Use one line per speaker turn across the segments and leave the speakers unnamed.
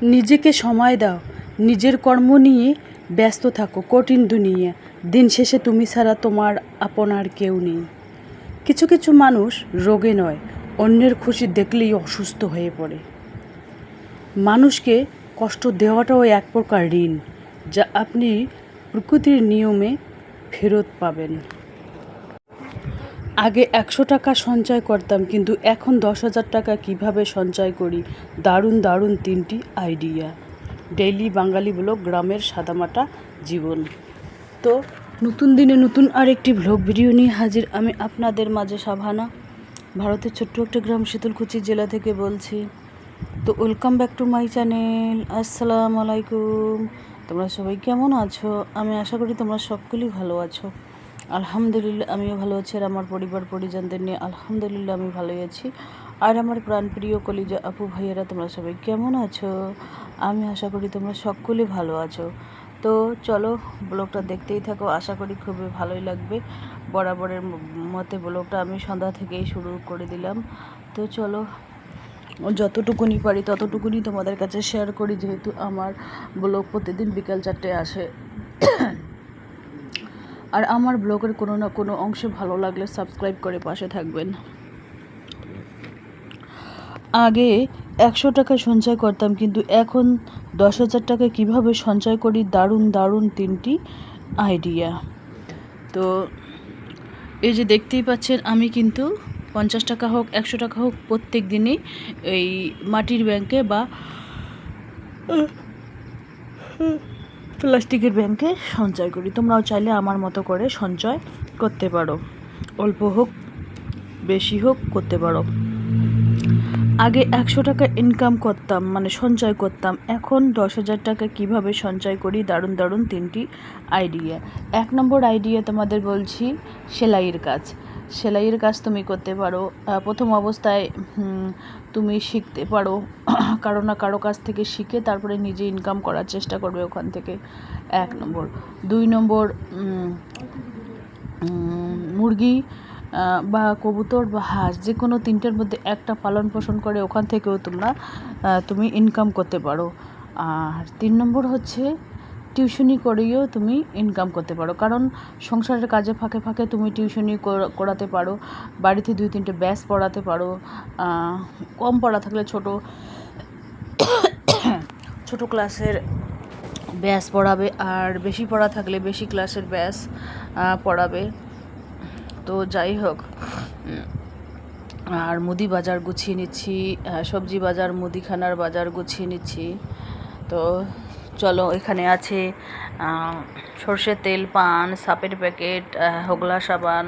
নিজেকে সময় দাও, নিজের কর্ম নিয়ে ব্যস্ত থাকো। কঠিন দুনিয়া, দিন শেষে তুমি ছাড়া তোমার আপন আর কেউ নেই। কিছু কিছু মানুষ রোগে নয়, অন্যের খুশি দেখলেই অসুস্থ হয়ে পড়ে। মানুষকে কষ্ট দেওয়াটাও এক প্রকার ঋণ, যা আপনি প্রকৃতির নিয়মে ফেরত পাবেন। আগে 100 টাকা সঞ্চয় করতাম, কিন্তু এখন 10,000 টাকা কীভাবে সঞ্চয় করি, দারুণ দারুণ 3টি আইডিয়া। ডেইলি বাঙালি ব্লগ, গ্রামের সাদামাটা জীবন। তো নতুন দিনে নতুন আরেকটি ব্লগ ভিডিও নিয়ে হাজির আমি আপনাদের মাঝে। সাভানা, ভারতের ছোট্ট একটা গ্রাম শীতলকুচি জেলা থেকে বলছি। তো welcome back to my channel. আসসালামু আলাইকুম। তোমরা সবাই কেমন আছো? আমি আশা করি তোমরা সকলেই ভালো আছো। আলহামদুলিল্লাহ আমিও ভালো আছি, আর আমার পরিবার পরিজনদের নিয়ে আলহামদুলিল্লাহ আমি ভালোই আছি। আর আমার প্রাণপ্রিয় কলিজা আপু ভাইয়েরা, তোমরা সবাই কেমন আছো? আমি আশা করি তোমরা সকলেই ভালো আছো। তো চলো ব্লগটা দেখতেই থাকো, আশা করি খুবই ভালোই লাগবে। বরাবরের মতে ব্লগটা আমি সন্ধ্যা থেকেই শুরু করে দিলাম। তো চলো, যতটুকুনি পারি ততটুকুনি তোমাদের কাছে শেয়ার করি, যেহেতু আমার ব্লগ প্রতিদিন বিকাল 4টায় আসে। আর আমার ব্লগের কোনো না কোনো অংশে ভালো লাগলে সাবস্ক্রাইব করে পাশে থাকবেন। আগে 100 টাকা সঞ্চয় করতাম, কিন্তু এখন 10,000 টাকা কীভাবে সঞ্চয় করি, দারুণ দারুণ 3টি আইডিয়া। তো এই যে দেখতেই পাচ্ছেন, আমি কিন্তু 50 টাকা হোক 100 টাকা হোক প্রত্যেক দিনই এই মাটির ব্যাংকে বা প্লাস্টিকের ব্যাংকে সঞ্চয় করি। তোমরাও চাইলে আমার মতো করে সঞ্চয় করতে পারো, অল্প হোক বেশি হোক করতে পারো। আগে 100 টাকা ইনকাম করতাম, মানে সঞ্চয় করতাম, এখন 10,000 টাকা কীভাবে সঞ্চয় করি, দারুণ দারুণ 3টি আইডিয়া। 1 নম্বর আইডিয়া তোমাদের বলছি, সেলাইয়ের কাজ। সেলাইয়ের কাজ তুমি করতে পারো। প্রথম অবস্থায় তুমি শিখতে পারো, কারো না কারো কাছ থেকে শিখে তারপরে নিজে ইনকাম করার চেষ্টা করবে ওখান থেকে। 1 নম্বর। 2 নম্বর, মুরগি বা কবুতর বা হাঁস, যে কোনো 3টের মধ্যে একটা পালন পোষণ করে ওখান থেকেও তুমি ইনকাম করতে পারো। আর 3 নম্বর হচ্ছে, টিউশনি করেও তুমি ইনকাম করতে পারো, কারণ সংসারের কাজে ফাঁকে ফাঁকে তুমি টিউশনি করাতে পারো, বাড়িতে 2-3টে ব্যাচ পড়াতে পারো। কম পড়া থাকলে ছোট ক্লাসের ব্যাচ পড়াবে, আর বেশি পড়া থাকলে বেশি ক্লাসের ব্যাচ পড়াবে। তো যাই হোক, আর মুদি বাজার গুছিয়ে নিচ্ছি, সবজি বাজার, মুদিখানার বাজার গুছিয়ে নিচ্ছি। তো চলো, এখানে আছে সর্ষের তেল, পান, সাপের প্যাকেট, হোগলা সাবান,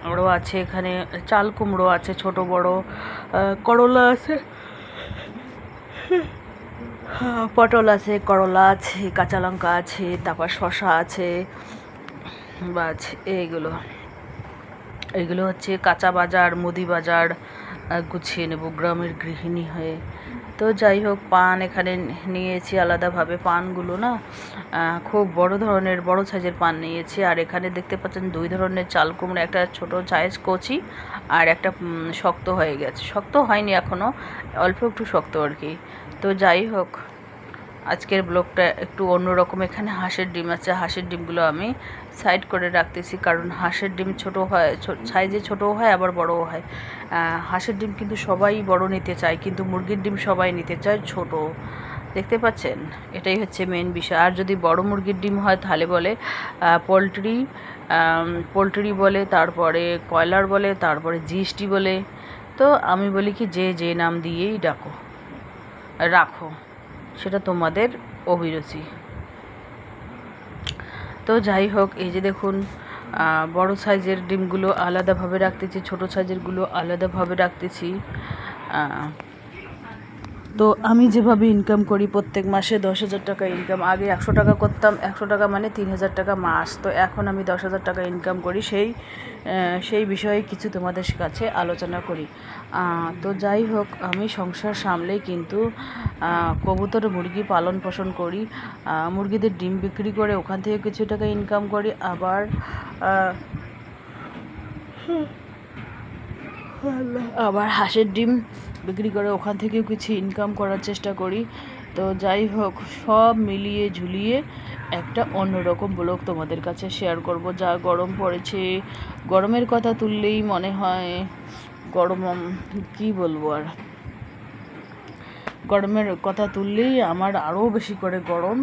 আরও আছে এখানে চাল কুমড়ো আছে, ছোট বড় করলা আছে, পটল আছে, করলা আছে, কাঁচা লঙ্কা আছে, তারপর শসা আছে, বাস এইগুলো হচ্ছে কাঁচা বাজার, মুদি বাজার গুছিয়ে নেব গ্রামের গৃহিণী হয়ে। তো যাই হোক, পান এখানে নিয়েছি আলাদাভাবে। পানগুলো না খুব বড় সাইজের পান নিয়েছি। আর এখানে দেখতে পাচ্ছেন 2 ধরনের চাল কুমড়ো, একটা ছোট সাইজ কচি, আর একটা শক্ত হয়ে গেছে, শক্ত হয়নি এখনও, অল্প একটু শক্ত আর কি। তো যাই হোক, আজকের ব্লগটা একটু অন্যরকম। এখানে হাঁসের ডিম আছে, হাঁসের ডিমগুলো আমি সাইড করে রাখতেছি, কারণ হাঁসের ডিম ছোটো হয়, সাইজে ছোটোও হয় আবার বড়ও হয়। হাঁসের ডিম কিন্তু সবাই বড় নিতে চায়, কিন্তু মুরগির ডিম সবাই নিতে চায় ছোট। দেখতে পাচ্ছেন, এটাই হচ্ছে মেন বিষয়। আর যদি বড় মুরগির ডিম হয় তাহলে বলে পোলট্রি বলে, তারপরে কয়লার বলে, তারপরে জিএসটি বলে। তো আমি বলি কি, যে নাম দিয়েই রাখো, সেটা তোমাদের অভিরুচি। তো যাই হোক, এই যে দেখুন, বড় সাইজের ডিমগুলো আলাদাভাবে রাখতেছি, ছোট সাইজেরগুলো আলাদাভাবে রাখতেছি। তো আমি যেভাবে ইনকাম করি, প্রত্যেক মাসে 10,000 টাকা ইনকাম। আগে 100 টাকা করতাম, 100 টাকা মানে 3,000 টাকা মাস। তো এখন আমি 10,000 টাকা ইনকাম করি, সেই বিষয়ে কিছু তোমাদের কাছে আলোচনা করি। তো যাই হোক, আমি সংসার সামলেই কিন্তু কবুতর মুরগি পালন পোষণ করি, মুরগিদের ডিম বিক্রি করে ওখান থেকে কিছু টাকা ইনকাম করি। আবার হাঁসের ডিম বিক্রি করে ওখান থেকেও কিছু ইনকাম করার চেষ্টা করি। তো যাই হোক, সব মিলিয়ে ঝুলিয়ে একটা অন্যরকম ব্লগ তোমাদের কাছে শেয়ার করব। যা গরম পড়েছে, গরমের কথা তুললেই মনে হয় গরম, কি বলবো আর, গরমের কথা তুললেই আমার আরও বেশি করে গরম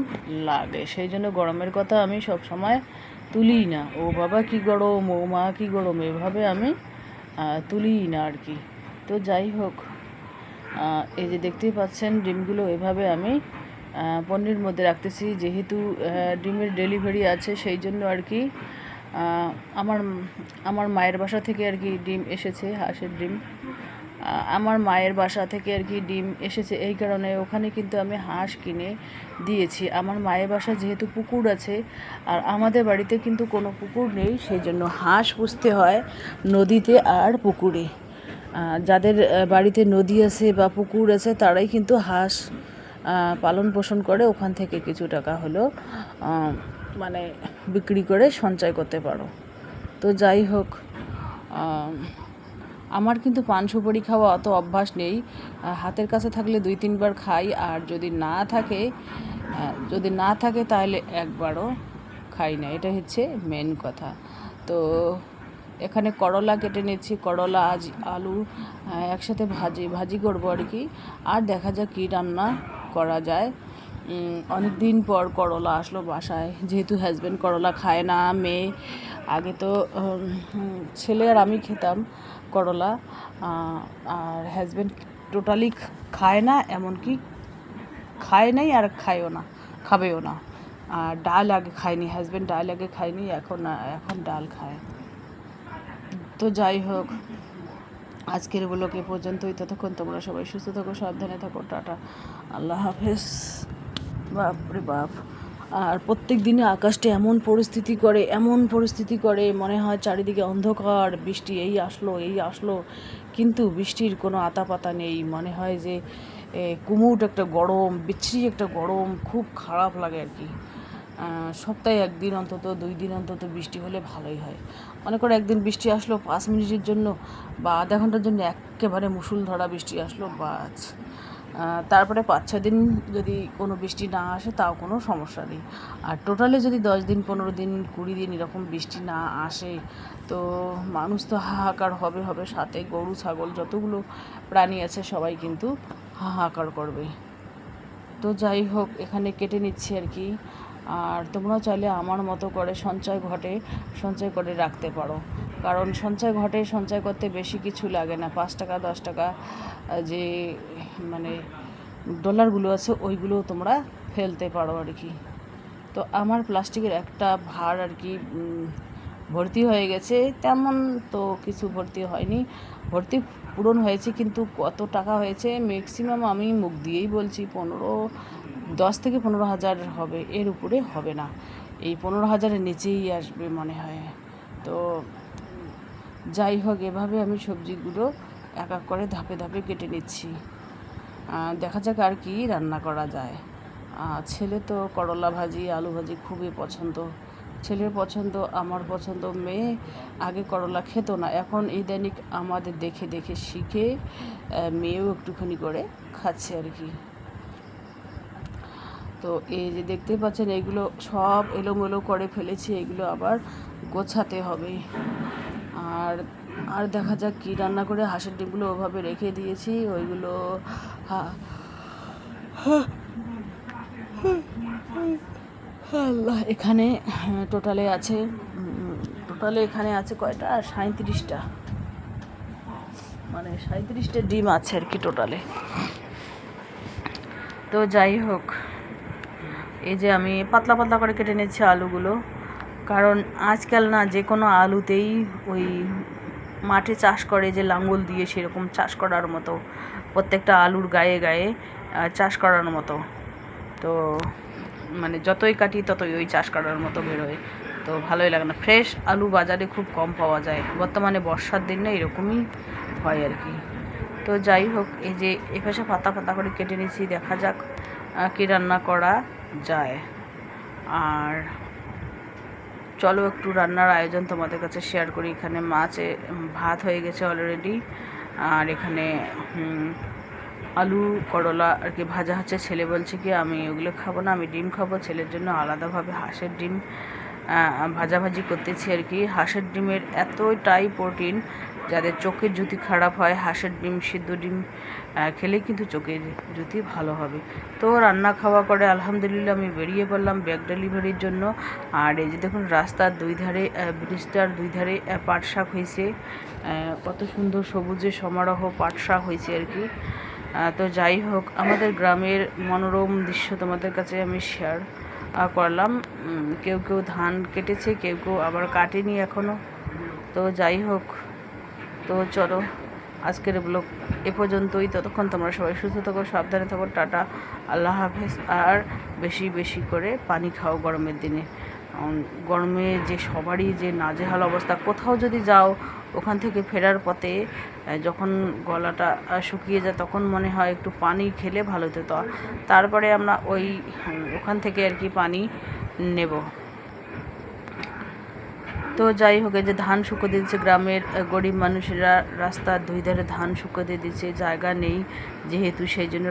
লাগে। সেই জন্য গরমের কথা আমি সব সময় তুলিই না। ও বাবা কি গরম, ও মা কি গরম, এভাবে আমি তুলিই না আর কি। তো যাই হোক, এই যে দেখতেই পাচ্ছেন ডিমগুলো এভাবে আমি পনির মধ্যে রাখতেছি। যেহেতু ডিমের ডেলিভারি আছে সেই জন্য আর কি আমার আমার মায়ের বাসা থেকে আর কি ডিম এসেছে, হাঁসের ডিম। আমার মায়ের বাসা থেকে আর কি ডিম এসেছে, এই কারণে ওখানে কিন্তু আমি হাঁস কিনে দিয়েছি। আমার মায়ের বাসা যেহেতু পুকুর আছে, আর আমাদের বাড়িতে কিন্তু কোনো পুকুর নেই, সেই জন্য হাঁস পুষতে হয় নদীতে আর পুকুরে। যাদের বাড়িতে নদী আছে বা পুকুর আছে তারাই কিন্তু হাঁস পালন পোষণ করে, ওখান থেকে কিছু টাকা হলেও মানে বিক্রি করে সঞ্চয় করতে পারো। তো যাই হোক, আমার কিন্তু পান সুপারি খাওয়া অত অভ্যাস নেই। হাতের কাছে থাকলে 2-3 বার খাই, আর যদি না থাকে তাহলে একবারও খাই না। এটা হচ্ছে মেন কথা। তো এখানে করলা কেটে নিচ্ছি, করলা আলু একসাথে ভাজি করবো আর কি। আর দেখা যাক কী রান্না করা যায়। অনেক দিন পর করলা আসলো বাসায়, যেহেতু হাজব্যান্ড করলা খায় না। মেয়ে আগে তো ছেলে আর আমি খেতাম করলা, আর হাজব্যান্ড টোটালি খায় না, এমনকি খায় নাই আর খাবেও না। আর ডাল আগে খায়নি, হাজব্যান্ড ডাল আগে খায়নি, এখন ডাল খায়। তো যাই হোক, আজকের ব্লগে পর্যন্তই। ততক্ষণ তোমরা সবাই সুস্থ থাকো, সাবধানে থাকো, টাটা, আল্লাহ হাফেজ। বাপরে বাপ! আর প্রত্যেক দিনে আকাশটা এমন পরিস্থিতি করে মনে হয় চারিদিকে অন্ধকার, বৃষ্টি এই আসলো, কিন্তু বৃষ্টির কোনো আতাপাতা নেই। মনে হয় যে কুমুট একটা গরম, বিচ্ছিরি একটা গরম, খুব খারাপ লাগে আর কি। সপ্তাহে 1 দিন অন্তত, 2 দিন অন্তত বৃষ্টি হলে ভালোই হয়। মনে করো একদিন বৃষ্টি আসলো 5 মিনিটের জন্য বা আধা ঘন্টার জন্য, একেবারে মুষলধারা বৃষ্টি আসলো, বাস। তারপরে 5-6 দিন যদি কোনো বৃষ্টি না আসে তাও কোনো সমস্যা নেই। আর টোটালে যদি 10 দিন, 15 দিন, 20 দিন এরকম বৃষ্টি না আসে, তো মানুষ তো হাহাকার হবে, সাথে গরু ছাগল যতগুলো প্রাণী আছে সবাই কিন্তু হাহাকার করবে। তো যাই হোক, এখানে কেটে নিচ্ছি আর কি। আর তোমরাও চাইলে আমার মতো করে সঞ্চয় করে রাখতে পারো। কারণ সঞ্চয় করতে বেশি কিছু লাগে না। 5 টাকা 10 টাকা যে মানে ডলারগুলো আছে ওইগুলো তোমরা ফেলতে পারো আর কি। তো আমার প্লাস্টিকের একটা ভাঁড় আর কি ভর্তি হয়ে গেছে, তেমন তো কিছু ভর্তি হয়নি, পূরণ হয়েছে, কিন্তু কত টাকা হয়েছে ম্যাক্সিমাম আমি মুখ দিয়েই বলছি 10 থেকে 15,000 হবে, এর উপরে হবে না। এই 15,000-এর নিচেই আসবে মনে হয়। তো যাই হোক, এভাবে আমি সবজিগুলো এক এক করে ধাপে ধাপে কেটে নিচ্ছি। দেখা যাক আর কি রান্না করা যায়। ছেলে তো করলা ভাজি, আলু ভাজি খুবই পছন্দ। ছেলের পছন্দ, আমার পছন্দ। মেয়ে আগে করলা খেত না, এখন ইদানিং আমাদের দেখে দেখে শিখে মেয়েও একটুখানি করে খাচ্ছে আর কি। তো এই যে দেখতে পাচ্ছেন, এগুলো সব এলোমেলো করে ফেলেছি, এগুলো আবার গোছাতে হবে। আর দেখা যাক কী রান্না করে। হাঁসের ডিমগুলো ওভাবে রেখে দিয়েছি, ওইগুলো আল্লাহ, এখানে টোটালে এখানে আছে কয়টা, 37টা, মানে 37টা ডিম আছে আর কি টোটালে। তো যাই হোক, এই যে আমি পাতলা পাতলা করে কেটে নিচ্ছি আলুগুলো, কারণ আজকাল না যে কোনো আলুতেই ওই মাঠে চাষ করে যে লাঙ্গল দিয়ে, সেরকম চাষ করার মতো, প্রত্যেকটা আলুর গায়ে গায়ে চাষ করার মতো। তো মানে যতই কাটি ততই ওই চাষ করার মতো বেরোয়, তো ভালোই লাগে না। ফ্রেশ আলু বাজারে খুব কম পাওয়া যায়, বর্তমানে বর্ষার দিনে এরকমই হয় আর কি। তো যাই হোক, এই যে এপাশে পাতা পাতা করে কেটে নিয়েছি, দেখা যাক কী রান্না করা যায়। আর চলো একটু রান্নার আয়োজন তোমাদের কাছে শেয়ার করি। এখানে ভাত হয়ে গেছে অলরেডি, আর এখানে আলু করলা আর কি ভাজা হচ্ছে। ছেলে বলছে কি আমি ওগুলো খাবো না, আমি ডিম খাবো। ছেলের জন্য আলাদাভাবে হাঁসের ডিম ভাজাভাজি করতেছি আর কি। হাঁসের ডিমের এতটাই প্রোটিন, যাদের চোখের জ্যোতি খারাপ হয় হাঁসের ডিম, সিদ্ধ ডিম খেলেই কিন্তু চোখের জ্যোতি ভালো হবে। তো রান্না খাওয়া করে আলহামদুলিল্লাহ আমি বেরিয়ে পড়লাম ব্যাগ ডেলিভারির জন্য। আর এই যে দেখুন রাস্তার দুই ধারে, ব্রিজটার দুই ধারে পাট শাক হয়েছে, কত সুন্দর সবুজে সমারোহ পাট শাক হয়েছে আর কি। তো যাই হোক, আমাদের গ্রামের মনোরম দৃশ্য তোমাদের কাছে আমি শেয়ার করলাম। কেউ কেউ ধান কেটেছে, কেউ কেউ আবার কাটেনি এখনও। তো যাই হোক, তো চলো আজকের ব্লগ এ পর্যন্তই। ততক্ষণ তোমরা সবাই সুস্থ থাকো, সাবধানে থাকো, টাটা, আল্লাহ হাফেজ। আর বেশি বেশি করে পানি খাও গরমের দিনে। গরমে যে সবারই যে নাজেহাল অবস্থা, কোথাও যদি যাও ওখান থেকে ফেরার পথে যখন গলাটা শুকিয়ে যায় তখন মনে হয় একটু পানি খেলে ভালো হতো। তারপরে আমরা ওখান থেকে আর কি পানি নেব। তো যাই হোক, এই যে ধান শুকো দিচ্ছে, গ্রামের গরিব মানুষেরা রাস্তার দুই ধারে ধান শুকো দিয়ে দিচ্ছে, জায়গা নেই যেহেতু সেই জন্য